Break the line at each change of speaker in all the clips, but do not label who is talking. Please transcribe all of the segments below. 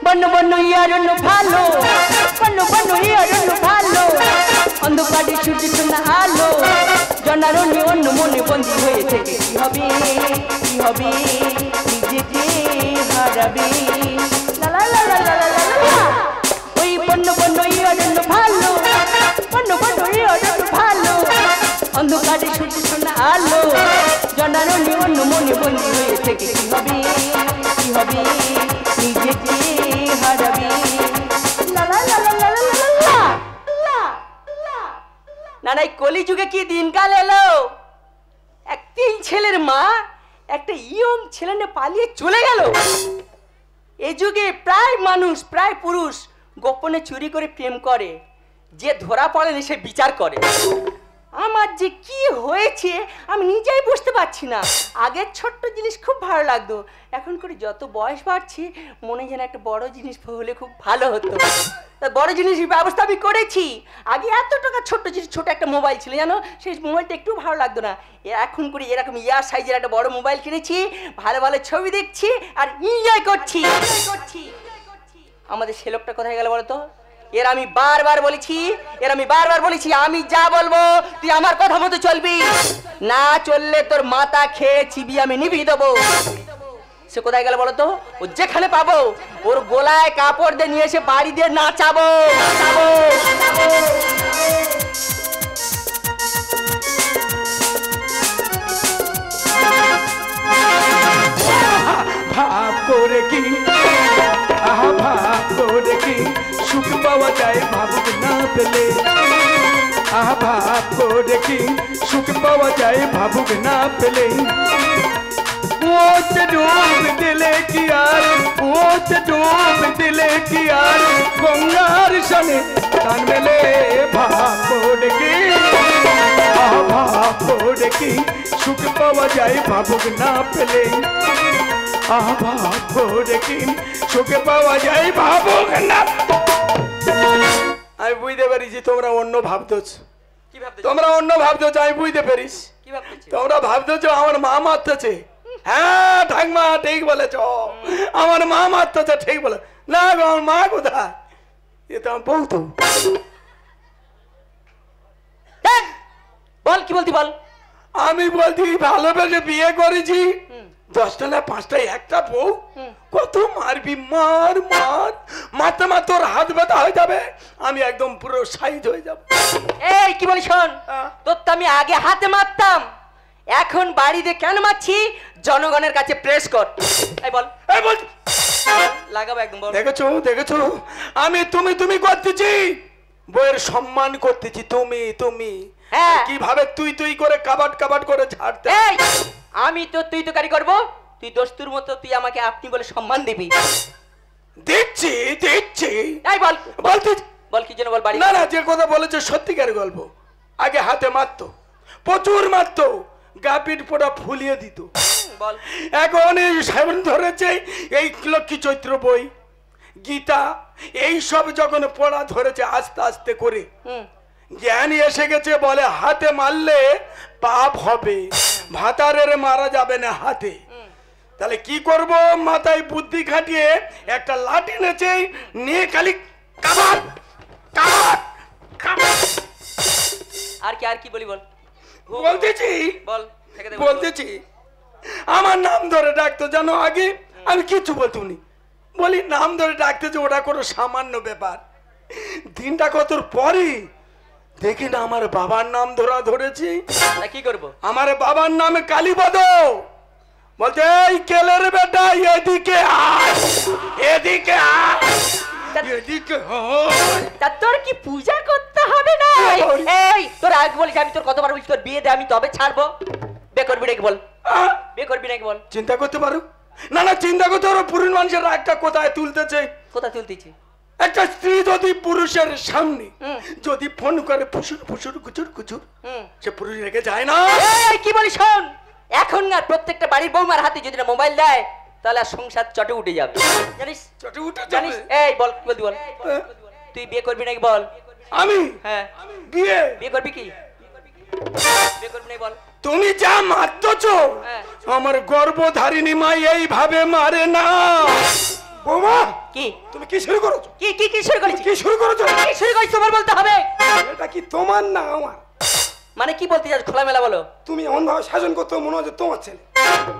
বন্য বন্য ইয়ারন্য ভালো, বন্য বন্য ইয়ারন্য ভালো, অন্ধকারে সূর্য সন্ধ্যা আলো, জনারণ্যে অন্য মনে বন্দী হয়ে থেকে কি হবে, কি হবে, নিজেকে হারাবে। লা লা লা লা লা লা লা। ওই বন্য বন্য ইয়ারন্য ভালো, বন্য বন্য ইয়ারন্য ভালো, অন্ধকারে সূর্য সন্ধ্যা আলো, জনারণ্যে অন্য মনে বন্দী হয়ে থেকে কি হবে, কি হবে, নিজেকে হারাবে। লা লা লা লা লা লা লা। না না, কলিযুগে কি দিনকাল এলো, এক 3 ছেলের মা একটা ইয়ং ছেলে নিয়ে পালিয়ে চলে গেল। এই যুগে প্রায় মানুষ, প্রায় পুরুষ গোপনে চুরি করে প্রেম করে, যে ধরা পড়ে সে বিচার করে। আমার যে কি হয়েছে আমি নিজেই বুঝতে পারছি না। আগের ছোট্ট জিনিস খুব ভালো লাগতো, এখন করে যত বয়স বাড়ছে মনে যেন একটা বড় জিনিস হলে খুব ভালো হতো। তা বড় জিনিসের ব্যবস্থা আমি করেছি। আগে এত টাকা ছোট্ট জিনিস, ছোট একটা মোবাইল ছিল জানো, সেই মোবাইলটা একটু ভালো লাগতো না। এখন করে এরকম ইয়ার সাইজের একটা বড় মোবাইল কিনেছি, ভালো ভালো ছবি দেখছি আর এনজয় করছি। আমাদের সে লোকটা কোথায় গেল বলো তো? এর আমি বারবার বলেছি, আমি যা বলবো তুই আমার কথা মতো চলবি, না চললে তোর মাথা খেয়ে চিবি আমি নিভিয়ে দেবো। সে কোথায় গেল বলো তো? ও যেখানে পাবো ওর গোলায় কাপড় দিয়ে নিয়ে এসে বাড়ি দিয়ে নাচাবো।
ভাব করে কি, আহা ভাব করে কি সুখ পাওয়া যায় ভাবুক না পেলে, আহা ভাব করে কি সুখ পাওয়া যায় ভাবুক না পেলে। ওতে ডুব দিলে কি আর, ওতে ডুব দিলে কি আর গঙ্গার সনে টান মেলে। ভাব করে কি, আহা ভাব করে কি সুখ পাওয়া যায় ভাবুক না পেলে, আহা ভাব করে কি সুখ পাওয়া যায় ভাবুক না। আমি বুঝতে পারিছি তোমরা অন্য ভাবতেছ, তোমরা অন্য ভাবতেছ, আমি বুঝতে পারিস। তোমরা ভাবতেছ আমার মা মারতেছে। হ্যাঁ ঠাকমা ঠিক বলেছ, আমার মা মারতেছে, ঠিক বলে না। আমার মা কোথায়? এ তো আমার বউ তো।
বল কি বলতি বল।
আমি বলছি ভালোবেসে বিয়ে করেছি, 10টা না 5টা একটা বউ, কত মারবি, মার মার মারতে মার তোর হাত ব্যথা হয়ে যাবে, আমি একদম পুরো সাইজ হয়ে যাব।
এই কি বলি শোন, তোর তো আমি আগে হাতে মারতাম, এখন বাড়িতে কেন মারছি জনগণের কাছে প্রেস কর। এই বল,
এই বল
লাগাবো একদম। বল।
দেখেছো দেখেছো আমি তুমি তুমি করতেছি, বইয়ের সম্মান করতেছি, তুমি তুমি।
হ্যাঁ
কিভাবে তুই তুই করে কাবাট কাবাট করে ছাড়তে।
এই আমি তো তুই তো কারি করবো, তুই দোস্তুর মতো তুই আমাকে আপনি বলে সম্মান দিবি।
দিচ্ছি দিচ্ছি।
এই বল
বলতে
বল কি জন্য বল। বাড়ি
না না, যে কথা বলেছে সত্যিকার গল্প। আগে হাতে মারতো, প্রচুর মারতো, গা পিঠ পোড়া ফুলিয়ে দিত।
বল।
এখন এই সামন ধরেছে এই লক্ষ্মী চৈত্র বই, গীতা, এই সব যখন পড়া ধরেছে আস্তে আস্তে করে জ্ঞান এসে গেছে, বলে হাতে মারলে পাপ হবে, ভাতারের মারা যাবে না হাতে। তাহলে কি করব, মাথায় বুদ্ধি খাটিয়ে একটা লাঠি নেছে নিয়ে খালি কাবাট কাবাট কাবাট।
আর কি বলি বল।
বলতেছি
বল
বলতেছি আমার নাম ধরে ডাকতো জানো, আগে আমি কিছু বলতুনি, বলি নাম ধরে ডাকতেছে ওটা কোনো সামান্য ব্যাপার। দিনটা কত পরে দেখি না আমার বাবার নাম ধরেছি।
কি করব?
আমার বাবার নামে কালীপদ। বলছে এই কেলের বেটা এদিকে আয়, এদিকে আয়, এদিকে আয়।
তা তোর কি পূজা করতে হবে না? এই তোর আগে বলিস, আমি তোর কতবার বলছি তোর বিয়ে দে, আমি তবে ছাড়বো। বিয়ে করবি নাকি বল, বিয়ে করবি নাকি বল।
চিন্তা করতে পারো না, না চিন্তা করতে পারো পুরুষ মানুষের একটা কোথায় তুলতেছে।
কোথায় তুলতেছি?
একটা স্ত্রী যদি পুরুষের সামনে যদি ফোন করে ফুসুর ফুসুর কুচুর কুচুর, সে পুরুষ রেখে যায় না।
এই কি বলিস শোন, এখন আর প্রত্যেকটা বাড়ির বৌমার হাতে যদি না মোবাইল দেয় তাহলে আর সংসার চটে উঠে যাবে, জানিস?
চটে উঠে
জানিস? এই বল কি বলতি বল। তুই বিয়ে করবি নাকি বল।
আমি?
হ্যাঁ বিয়ে করবি কি? বিয়ে করবি নাকি বল।
তুমি যা মারতেছ আমার গর্ভধারিণী মা এইভাবে মারে না। বৌমা
কি
তুমি কি শুরু করেছো?
কি কি কি শুরু করেছি?
কি শুরু করেছো?
কি শুরু করেছি তোমার বলতে হবে।
এটা কি তোমার না আমার?
মানে কি বলতে চাস খোলামেলা বলো।
তুমি এমন ভাবে শাসন করতে মনে হচ্ছে তোমার ছেলে।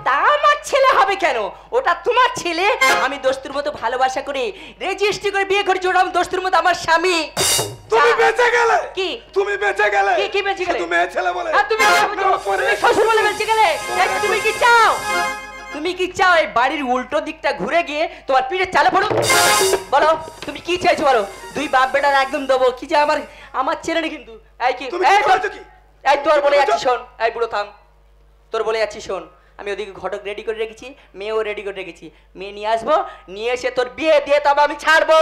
তা আমার ছেলে হবে কেন? ওটা তোমার ছেলে। আমি দোস্তের মতো ভালোবাসা করে রেজিস্ট্রি করে বিয়ে করেছি। ওটা আমি দোস্তের মতো আমার স্বামী।
তুমি বেঁচে গেলে।
কি
তুমি বেঁচে গেলে?
কি কি বেঁচে গেলে?
তুমি মেয়ে ছেলে বলে।
আর তুমি শ্বশুর বলে বেঁচে গেলে। তুমি কি চাও? তুমি কি চাও এই বাড়ির উল্টো দিকটা ঘুরে গিয়ে তোমার পিঠে চালে পড়ো? বলো তুমি কি চাইছো বলো। দুই বাপ বেটার একদম দেবো। কি চাই আমার ছেলে না কিন্তু। এই কি
তুমি কি করেছো কি?
এই তোর বলে যাচ্ছি শোন। এই বুড়ো থাম। তোর বলে যাচ্ছি শোন। আমি ওদিকে ঘটক রেডি করে রেখেছি, মেয়েও রেডি করে রেখেছি। মেয়ে নিয়ে আসবো, নিয়ে এসে তোর বিয়ে দিয়ে তবে আমি ছাড়বো।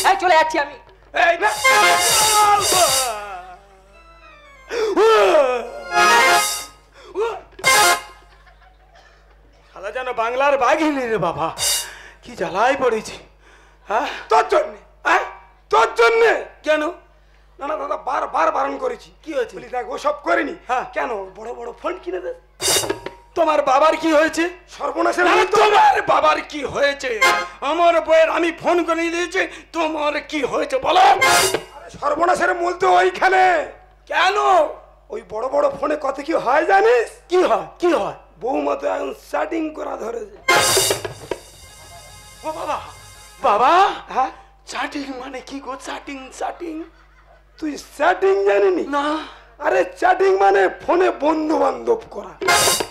এই চলে যাচ্ছি আমি।
এই না শালা যেন বাংলার বাঘিনী রে বাবা। কি জ্বালায় পড়েছি। হ্যাঁ তোর জন্য। হ্যাঁ তোর জন্য। কেন? না না দাদা বারবার বারণ করেছি। কি হয়েছে? বলি দেখ ও সব করেনি। হ্যাঁ কেন? বড় বড় ফোন কিনে দে। তোমার বাবার কি হয়েছে? সর্বনাশের। তোমার বাবার কি হয়েছে? আমার বউয়ের আমি ফোন করে দিয়েছি। তোমার কি হয়েছে বলো? সর্বনাশের মূল তো ওইখানে। কেন? ওই বড় বড় ফোনে কত কি হয় জানিস? কি হয়? কি হয়? বৌমা তো এখন চ্যাটিং করা ধরেছে। ও বাবা। বাবা হ্যাঁ চ্যাটিং মানে কি গো? চ্যাটিং চ্যাটিং তুই চ্যাটিং জানিনি? না। আরে চ্যাটিং মানে ফোনে বন্ধু বান্ধব করা।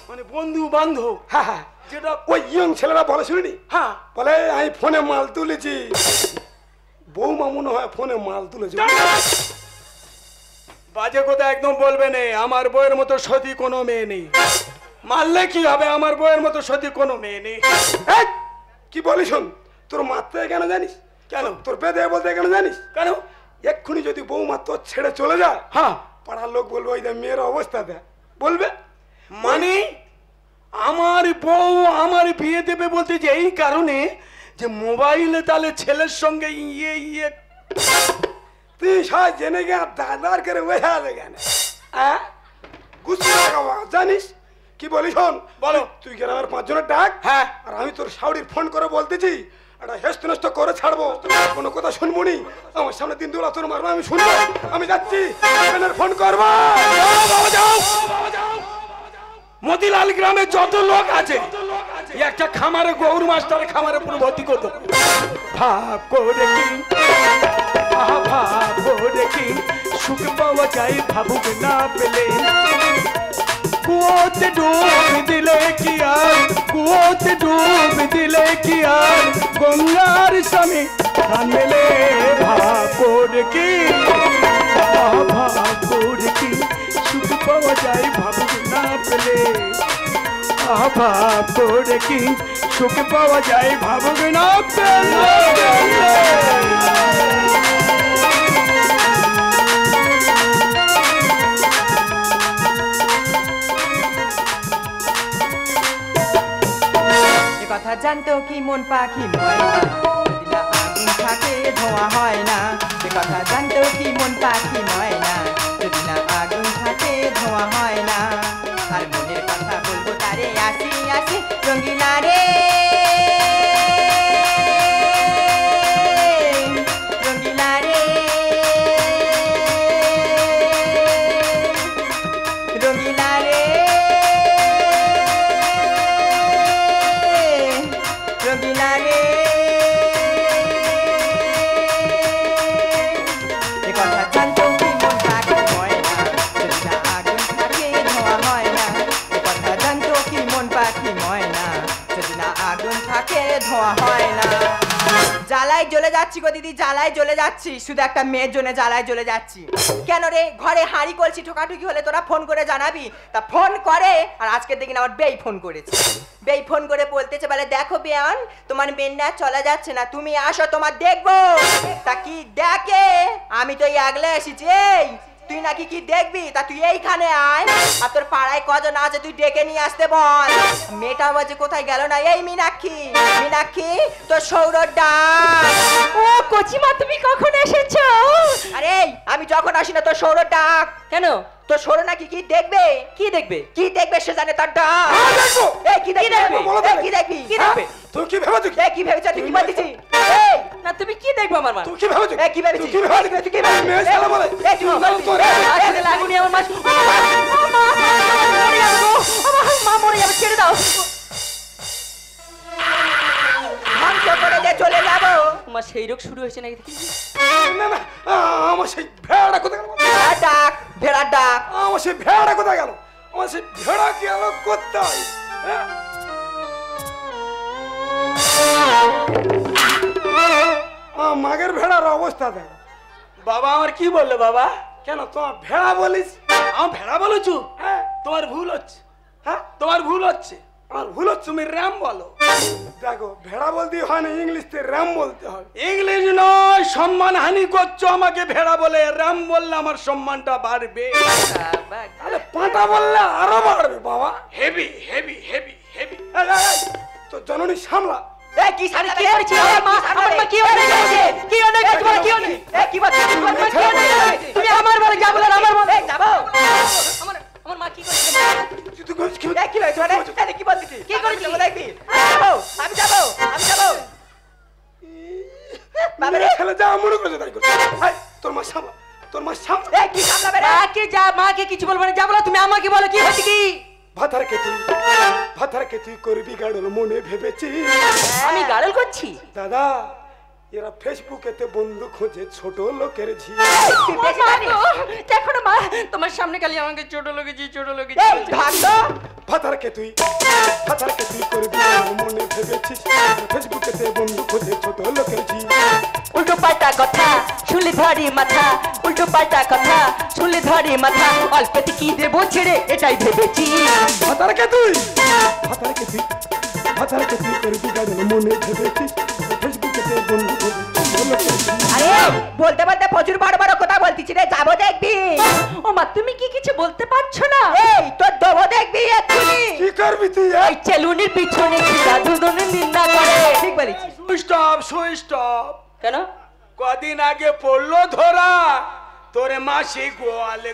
মানে বন্ধু বান্ধব? হ্যাঁ হ্যাঁ যেটা ওই ইয়ং ছেলেরা বলে শুনিনি? হ্যাঁ বলে আমি ফোনে মাল তুলেছি। বৌমা মনে হয় ফোনে মাল তুলেছে। বাজে কথা একদম বলবে না। আমার বউয়ের মতো সতী কোনো মেয়ে নেই। মারলে কি হবে? আমার বউয়ের মতো সতী কোনো মেয়ে নেই। কি বলিস? তোর মারতে কেন জানিস? কেন? তোর বেদে বলতে কেন জানিস? কেন? এক্ষুনি যদি বৌমা তোর ছেড়ে চলে যায়, হ্যাঁ পাড়ার লোক বলবে ওই মেয়ের অবস্থা দেখ। বলবে মানে আমার বউ আমার বিয়ে দেবে বলতে যে এই কারণে যে মোবাইলে তাহলে ছেলের সঙ্গে ইয়ে ইয়ে তুই সব জেনে গে দাদার করে বেড়া কেন? হ্যাঁ গুছিয়ে লাগাবো জানিস? কি বলিস? শোন বলো। তুই গ্রামের 5 জনের ডাক। হ্যাঁ আর আমি তোর শাউরির ফোন করে বলতেছি একটা হেস্ত নষ্ট করে ছাড়বো। কোনো কথা শুনবো নি। আমার সামনে 3 দুলা তোর মারবো আমি শুনবো। আমি যাচ্ছি ফোন করবো। মতিলাল গ্রামে যত লোক আছে একটা খামারে গৌর মাস্টার খামারে পুরো ভর্তি করতো। ভাব করে কি ভাব করে কি সুখ পাওয়া যায় ভাবুক না পেলে। কুয়োতে ডুব দিলে কি আর কুয়োতে ডুব দিলে কি আর গঙ্গার স্বামী প্রাণ মেলে। ভাব করে কি ভাব করে কি সুখ পাওয়া যায় ভাবুক না পেলে। ভাব করে কি সুখ পাওয়া যায় ভাবুক না পেলে।
কথা জানতো কি মন পাখি ময়না, যদি না আগুন থাকে ধোঁয়া হয় না। সে কথা জানতো কি মন পাখি ময়না, যদি না আগুন থাকে ধোঁয়া হয় না। আর মনের কথা বলবো তারে আসি আসি রঙ্গিলা রে রঙ্গিলা রে রঙ্গিলা রে রঙ্গিলা রে। এ কথা জানতো কি মন পাখি ময়না, যদি না আগুন থাকে ধোঁয়া হয় না। এ কথা জানতো কি মন পাখি ময়না, যদি না আগুন থাকে ধোঁয়া হয় না। জ্বালায় জ্বলে যাচ্ছি গো দিদি, জ্বালায় জ্বলে যাচ্ছি। শুধু একটা মেয়ের জন্য জ্বালায় জ্বলে যাচ্ছি। কেন রে? ঘরে হাঁড়ি কলছি ঠোকাঠুকি হলে তোরা ফোন করে জানাবি। তা ফোন করে আর আজকে দেখি না আমার বেই ফোন করেছে। বেই ফোন করে বলতেছে বলে দেখো বেয়ান তোমার মেন্না চলে যাচ্ছে না, তুমি আসো তোমার দেখবো। তা কি দেখে? আমি তো এই আগলে এসেছি। এই তুই নাকি কি দেখবি? তা তুই এইখানে আয়, আর তোর পাড়ায় কজন আছে তুই ডেকে নিয়ে আসতে বল। মেয়েটা বাজে কোথায় গেল না? এই মীনাক্ষী, মীনাক্ষী তোর সৌরভ ডাক।
ও কচিমা তুমি কখন এসেছো?
আরে আমি যখন আসি না তোর সৌরভ ডাক।
কেন
তো সরো নাকি কি দেখবে?
কি দেখবে?
কি দেখবে সে জানে তার ডাক।
হ্যাঁ, দেখবো।
এই কি দেখবে?
বলো তো।
এই কি দেখবি?
কি দেখবে?
তুই কি ভেবেছিস?
এই কি ভেবেছ তুই? কি বলছিস? এই
না তুমি কি দেখবে আমার মা?
তুই কি ভেবেছিস?
এই কি ভেবেছিস?
তুই কি ভেবেছিস?
তুই কি ভেবেছিস?
মেয়ে শালা বলে।
এই তুই কি বলছিস?
তোরে।
আসলে লাগুনি আমার মা। মা মরে যাবে, ছেড়ে দাও।
ধ্বংস করে দিয়ে চলে যাবো।
মা সেই রোগ শুরু হয়েছে নাকি?
না না আমার সেই ভেড়াটা কোথায় গেল?
ভেড়ার ডাক, ভেড়ার ডাক।
আমার সেই ভেড়া কোথায় গেল? আমার সেই ভেড়া গেল কোথায়? হ্যাঁ? আমার মাগের ভেড়ার অবস্থা দেখ।
বাবা আমার কি বললো বাবা?
কেন তোমার ভেড়া বলিস?
আমার ভেড়া বলেছো?
হ্যাঁ
তোমার ভুল হচ্ছে,
হ্যাঁ
তোমার ভুল হচ্ছে।
আমার ভুল হচ্ছে।
তুমি র্যাম বলো।
দেখো ভেড়া বলতে হয় না, ইংলিশে র্যাম বলতে হয়।
ইংলিশ নয়, সম্মান হানি করছো আমাকে ভেড়া বলে। র্যাম বললে আমার সম্মানটা বাড়বে।
আরে পাঁটা বললে আরো বাড়বে বাবা।
Heavy heavy heavy heavy.
এই, এই, এই, তো জননী সামলা।
এই কি সামনে
কি করেছি? আমার মা কি হয়েছে? কি হয়েছে? তোমার কি হয়েছে?
এই কি বলছিস?
আমার মা কি হয়েছে? তুমি আমার বলে যা বলার আমার বলে।
এই যাবো।
আমার মা কি করেছে?
তুই কইছিস কি?
এই কি হয়েছে? এই কি বলছিস?
কি করেছি?
দেখবি? আমি যাবো, আমি যাবো। বাবা রে,
ছেলে যা মনে করছে তাই করছে। এই, তোর মা সামলা, তোর মা সামলা।
এই কি সামলাবে রে?
মাকে কিছু বলবো না, যা বলো তুমি আমাকে বলো কি হয়েছে কি?
ভাতারকে তুই করবি গাড়ল মনে ভেবেছি।
আমি গাড়ল করছি?
দাদা এরা ফেসবুকেতে বন্ধু খোঁজে ছোট লোকের ঝি।
তুই বেশি জানিস?
দেখো না মা, তোমার সামনে খালি আমাকে ছোট লোকেছি, ছোট লোকেছি।
এই ভাগ্য।
ভাতারকে তুই করবি গাড়ল মনে ভেবেছিস। ফেসবুকেতে বন্ধু খোঁজে ছোট লোকের ঝি।
উল্টো পাল্টা কথা শুনলে ধরি মাথা, উল্টো পাল্টা কথা শুনলে ধরি মাথা। অল্পতে কি দেবো ছেড়ে এটাই ভেবেছি।
ভাতারকে তুই করবি গাড়ল মনে ভেবেছিস। ফেসবুকেতে বন্ধু খোঁজে ছোট লোকের ঝি।
আরে বলতে বলতে প্রচুর বড় বড় কথা বলতিস রে, যাবো দেখবি।
ও মা তুমি কি কিছু বলতে পারছো না?
এই তোর দেবো দেখবি এক্ষুনি।
কি করবি তুই?
এই চেলুনির পিছনে ছিলা দুজনের নিন্দা করে।
ঠিক বলেছিস।
Switch off.
কেন?
কদিন আগে পড়লো ধরা তোরে মাসি গোয়ালে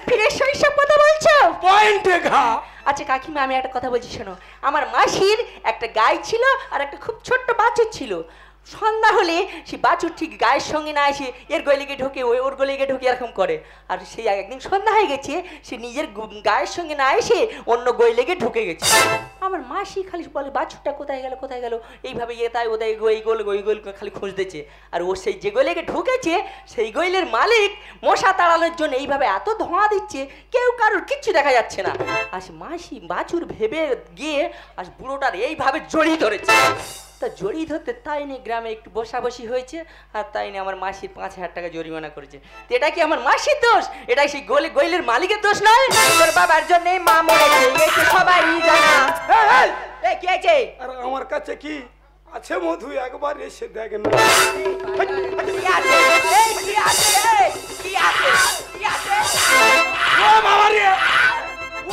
ফিরে শৈশব কথা বলছো?
পয়েন্টে ঘা।
আচ্ছা কাকিমা আমি একটা কথা বলছি শোনো, আমার মাসির একটা গাই ছিল আর একটা খুব ছোট্ট বাছুর ছিল। সন্ধ্যা হলে সে বাছুর ঠিক গায়ের সঙ্গে না এসে এর গলিকে ঢোকে, ওর গলিকে ঢোকে, এরকম করে। আর সেই একদিন সন্ধ্যা হয়ে গেছে, সে নিজের গায়ের সঙ্গে না এসে অন্য গইলেকে ঢুকে গেছে। আমার মাসি খালি বলে বাছুরটা কোথায় গেল কোথায় গেল, এইভাবে তাই ওদের এই গোল ওই গোল খালি খুঁজতেছে। আর ও সেই যে গইলেকে ঢুকেছে সেই গইলের মালিক মশা তাড়ানোর জন্য এইভাবে এত ধোঁয়া দিচ্ছে, কেউ কারোর কিচ্ছু দেখা যাচ্ছে না। আর মাসি বাছুর ভেবে গিয়ে আর বুড়োটার এইভাবে জড়িয়ে ধরেছে। তা জড়িয়ে ধরতে তাই নিয়ে গ্রামে একটু বসাবসি হয়েছে, আর তাই নিয়ে আমার মাসির 5,000 টাকা জরিমানা করেছে। তো এটা কি আমার মাসির দোষ? এটা সেই গইলের মালিকের দোষ নয়?
তোর বাবার জন্য মা মরেছে, এই তো সবাই জানা। এই কি হয়েছে?
আর আমার কাছে কি আছে মধু, একবার এসে দেখ না।
কি আছে? এই কি আছে? এই কি আছে? কি আছে?
ও বাবা রে,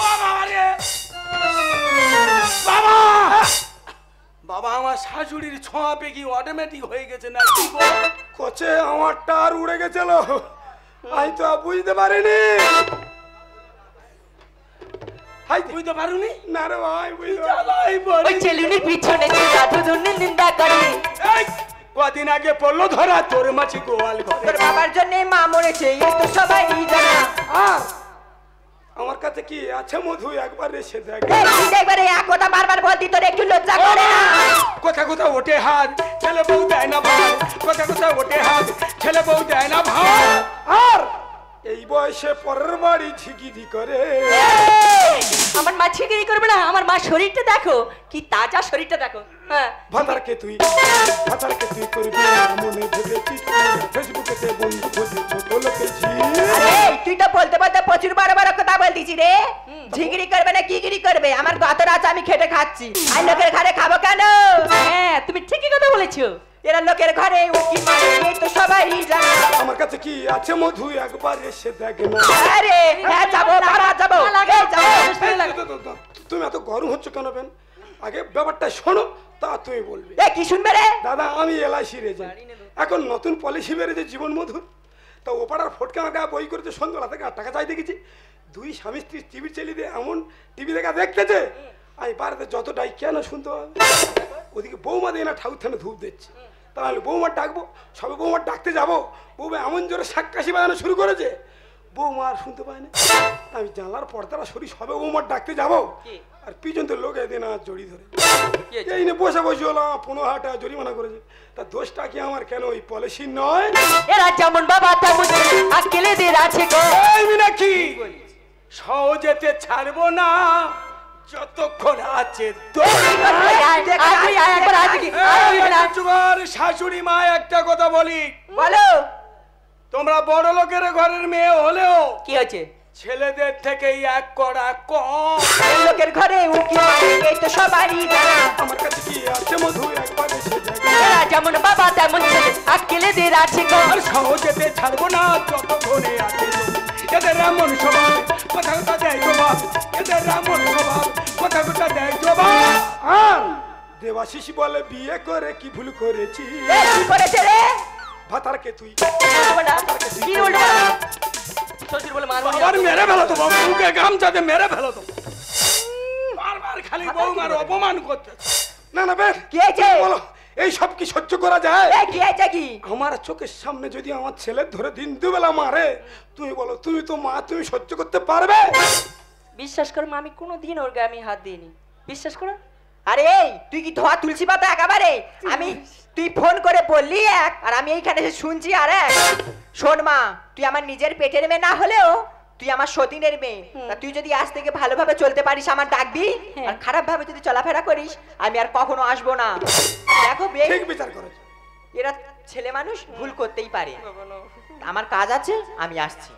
ও বাবা রে, বাবা বাবা আমার শাশুড়ির ছোঁয়া পেকি অটোমেটিক হয়ে গেছে না কি গো?
কোচে আমার টার উড়ে গেছিল, আমি তো বুঝতে পারিনি। হাই
বুঝতে পারুনি?
না রে ভাই, বুঝতে
জ্বালাই
ওই
পড়ি।
চেলুনির পিছনে দুজনের নিন্দা করে।
এই, কদিন আগে পড়লো ধরা তোর মাছি গোয়াল ঘরে।
তোর বাবার জন্য মা মরেছে, এই তো সবাই জানা।
আর আমার কাছে কি আছে মধু, একবার এসে দেখ।
এই কি দেখবে রে? এক কথা বারবার বলতি, তোর একটু লজ্জা করে না?
কোথা কোথা ওঠে হাত ছেলে বউ দেয় না ভাত, কোথা কোথা ওঠে হাত ছেলে বউ দেয় না ভাত।
আর এই বয়সে পরের বাড়ি ঝিগিরি করে।
আমার মা ছিগিরি করবে না? আমার মা শরীরটা দেখো, কি তাজা শরীরটা দেখো। হ্যাঁ
ভাতারকে তুই করবি মনে ভেবেছিস। ফেসবুকেতে বন্ধু খোঁজে ছোট লোকের ঝি।
আরে তুই তো বলতে বলতে প্রচুর বড় বড় কথা বলতিস রে। ঝিগড়ি করবে না কি গিরি করবে? আমার গত রাত আমি খেটে খাচ্ছি, আর লোকের ঘরে খাবো কেন?
হ্যাঁ তুমি ঠিকই কথা বলেছো।
এরা লোকের ঘরে উকি মারে, এই তো সবাই জানা।
আমার কাছে কি আছে মধু, একবার এসে দেখ না।
আরে হ্যাঁ যাবো, বাবা যাবো, এই যাবো।
তুমি এত গরম হচ্ছে কেন বেন? আগে ব্যাপারটা শোনো, তা তুমি বলবে।
এ কি শুনবে রে?
দাদা আমি LIC এজেন্ট, এখন নতুন পলিসি বেরিয়েছে জীবন মধুর। তা ওপাড়ার ফটকে আমার গায়ে বই করেছে, সন্ধ্যা থেকে টাকা চাই দেখেছি। দুই স্বামী স্ত্রী টিভি চালিয়ে দিয়ে এমন টিভি দেখা দেখতেছে, আমি বাড়িতে যতটাই কেন শুনতে হবে। ওদিকে বৌমা দিয়ে না ঠাকুর থানে ধূপ দিচ্ছে, তাহলে বৌমার ডাকবো, সবে বৌমার ডাকতে যাবো, বৌমা এমন জোরে শাক্কাশি বাজানো শুরু করেছে, বৌমা আর শুনতে পায় না। আমি জানলার পর্দাটা সরি সবে বৌমার ডাকতে যাবো, আর পিছন তো লোক এদিন আর জড়ি ধরে এই নিয়ে বসে বসে হলো 15,000 টাকা জরিমানা করেছে। তা দোষটা কি আমার, কেন ওই পলিসি নয়?
এরা যেমন বাবা তেমন আকেলেদের আছে গো।
এই মীনাক্ষী, সহজেতে ছাড়বো না যতক্ষণ আছে তোমার শাশুড়ি মা। একটা কথা বলি,
বলো।
তোমরা বড় লোকের ঘরের মেয়ে হলেও
কি হয়েছে?
ছেলেদের থেকে এক কড়া কম।
লোকের ঘরে উকি মারে, এই তো সবারই জানা।
আমার কাছে কি আছে মধু, একবার এসে দেখো।
এরা যেমন বাবা তেমন ছেলে আকেলেদের আছে গো।
আর সহজেতে ছাড়বো না যতক্ষণে আছে এদের এমন স্বভাব, কথা কথা দেয় জবাব। এদের এমন স্বভাব, কথা কথা দেয় জবাব। আর দেবাশিস বলে বিয়ে করে কি ভুল করেছি।
কি করেছে রে?
ভাতারকে তুই
কি বলবো? শ্বশুর বলে মারবো।
আবার মেরে ফেলো তো বাবু, মুখে গামছাতে মেরে ফেলো তো। বারবার খালি বৌমার অপমান করতে। না না বেশ,
কি হয়েছে?
বলো, এই সব কি সহ্য করা যায়?
কি হয়েছে কি?
আমার চোখের সামনে যদি আমার ছেলে ধরে দিন দুবেলা মারে, তুমি বলো, তুমি তো মা, তুমি সহ্য করতে পারবে?
বিশ্বাস করো মা, আমি কোনোদিন ওর গায়ে আমি হাত দিইনি, বিশ্বাস করো। আরে এই তুই কি ধোয়া তুলসী পাতা একেবারে? আমি তুই ফোন করে বললি এক, আর আমি এইখানে এসে শুনছি আর এক। শোন মা, তুই আমার নিজের পেটের মেয়ে না হলেও তুই আমার সতীনের মেয়ে। তা তুই যদি আজ থেকে ভালোভাবে চলতে পারিস আমার ডাকবি, আর খারাপ ভাবে যদি চলাফেরা করিস আমি আর কখনো আসবো না। দেখো বে,
ঠিক বিচার করেছো।
এরা ছেলে মানুষ, ভুল করতেই পারে। আমার কাজ আছে, আমি আসছি।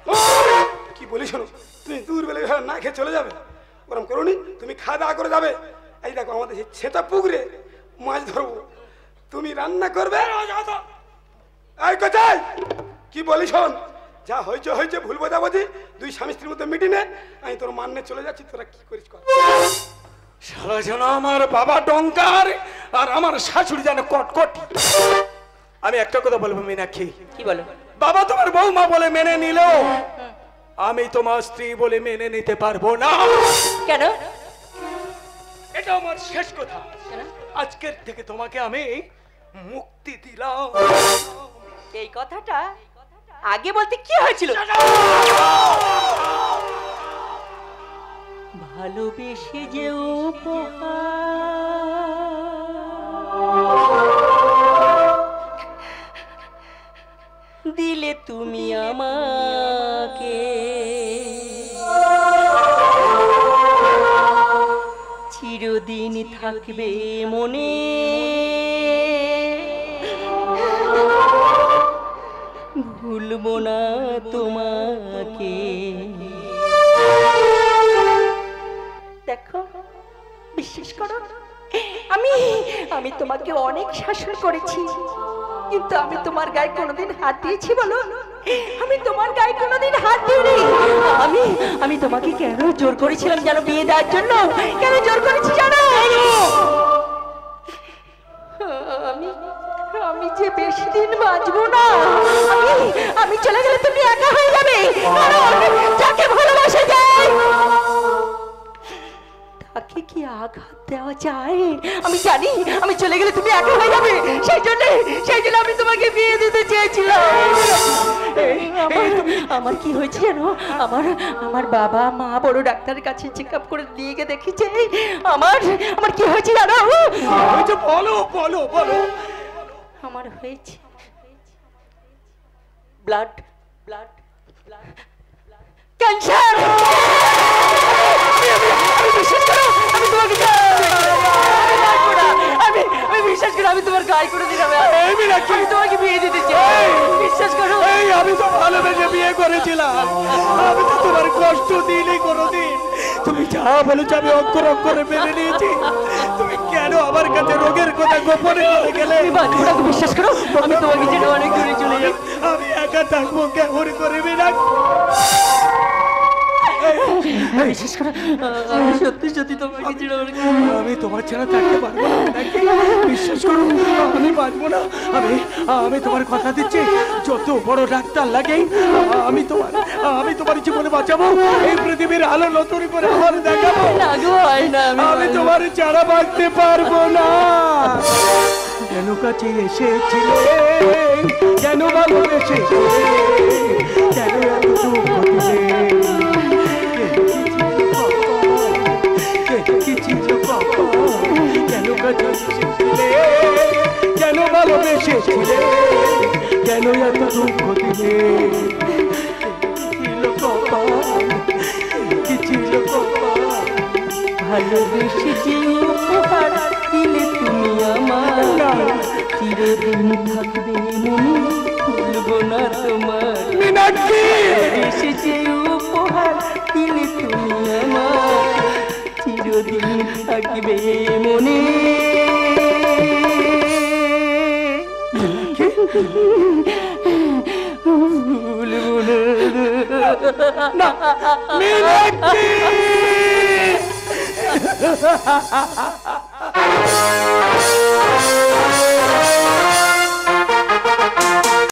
কি বলি শোনো, তুমি দূরবেলা না খেয়ে চলে যাবে, ওরম করোনি। তুমি খাওয়া দাওয়া করে যাবে। এই দেখো আমাদের সেই ছেঁচা পুকুরে মাছ ধরবো, তুমি রান্না করবে। এই কোথায় কি বলি শোন, যা হয়েছে হয়েছে, ভুল বোঝাবুঝি, দুই স্বামী স্ত্রীর মধ্যে মিটিনে আমি তোর মান্নে চলে যাচ্ছি, তোরা কি করিস কর। শালা যেন আমার বাবা ডঙ্কার আর আমার শাশুড়ি যেন কটকটি। আমি একটা কথা বলবো মীনাক্ষী,
কি বলো?
বাবা তোমার বৌমা বলে মেনে নিলেও আমি তোমার স্ত্রী বলে মেনে নিতে পারবো না।
কেন?
এটা আমার শেষ কথা। আজকের থেকে তোমাকে আমি মুক্তি দিলাম।
এই কথাটা আগে বলতে কি হয়েছিল? ভালোবেসে যে দিলে তুমি আমাকে, চিরদিন থাকবে মনে, ভুলবো না তোমাকে। দেখো, বিশ্বাস করো, আমি তোমাকে অনেক শাসন করেছি, কিন্তু আমি তোমার গায়ে কোনোদিন হাত দিয়েছি বলো? আমি তোমার গায়ে কোনোদিন হাত দিইনি। আমি তোমাকে কেন জোর করেছিলাম জানো বিয়ে দেওয়ার জন্য? কেন জোর করেছি জানো? আমি যে বেশি দিন বাঁচবো না, আমি চলে গেলে তুমি একা হয়ে যাবে। যাকে ভালোবাসা যায় তাকে কি আঘাত দেওয়া যায়? আমি জানি আমি চলে গেলে তুমি একা হয়ে যাবে, সেই জন্য আমি তোমাকে বিয়ে দিতে চেয়েছিলাম। আমার কি হয়েছে জানো? আমার বাবা মা বড় ডাক্তারের কাছে চেক আপ করে দিয়ে গিয়ে দেখেছে আমার কি হয়েছে জানো?
বলো বলো বলো।
আমার হয়েছে ব্লাড ক্যান্সার। বিশ্বাস করো, আমি তোমাকে আমি বিশ্বাস করো, আমি তোমার গায়ে করে দিলাম, আমি তোমাকে বিয়ে দিতে চাই। বিশ্বাস করো,
আমি তো ভালোবেসে বিয়ে করেছিলাম, আমি তো তোমার কষ্ট দিইনি কোনোদিন। তুমি যা বলেছো আমি অক্ষর অক্ষরে মেনে নিয়েছি। তুমি কেন আমার কাছে রোগের কথা গোপনে করে গেলে?
বিশ্বাস করো, আমি তোমাকে ছেড়ে অনেক দূরে চলে যাই।
আমি একা থাকবো কেমন করে?
আমি বিশ্বাস করো, আমি সত্যি সত্যি তোমাকে ছেড়ে
আমি তোমার ছাড়া থাকতে পারবো না নাকি? বিশ্বাস করো, আমি পারবো না। আমি তোমার কথা দিচ্ছি, যত বড় ডাক্তার লাগে আমি তোমার জীবনে বাঁচাবো। এই পৃথিবীর আলো নতুন করে আমার দেখাবো।
না গো, হয় না,
আমি তোমার ছাড়া বাঁচতে পারবো না। কেন কাছে এসেছিলে, কেন ভালোবেসেছিলে, কেন এত দুঃখ দিলে? কেন কাছে এসেছিলে, কেন ভালোবেসেছিলে, কেন এত দুঃখ দিলে? ছিল কপাল, কি ছিল কপাল?
ভালোবেসে যে উপহার দিলে তুমি আমার, চিরদিন থাকবে মনে, ভুলবো না তোমার।
মীনাক্ষী,
ভালোবেসে যে উপহার দিলে তুমি আমার, চিরদিন থাকবে মনে। ভুলবো না।
মীনাক্ষী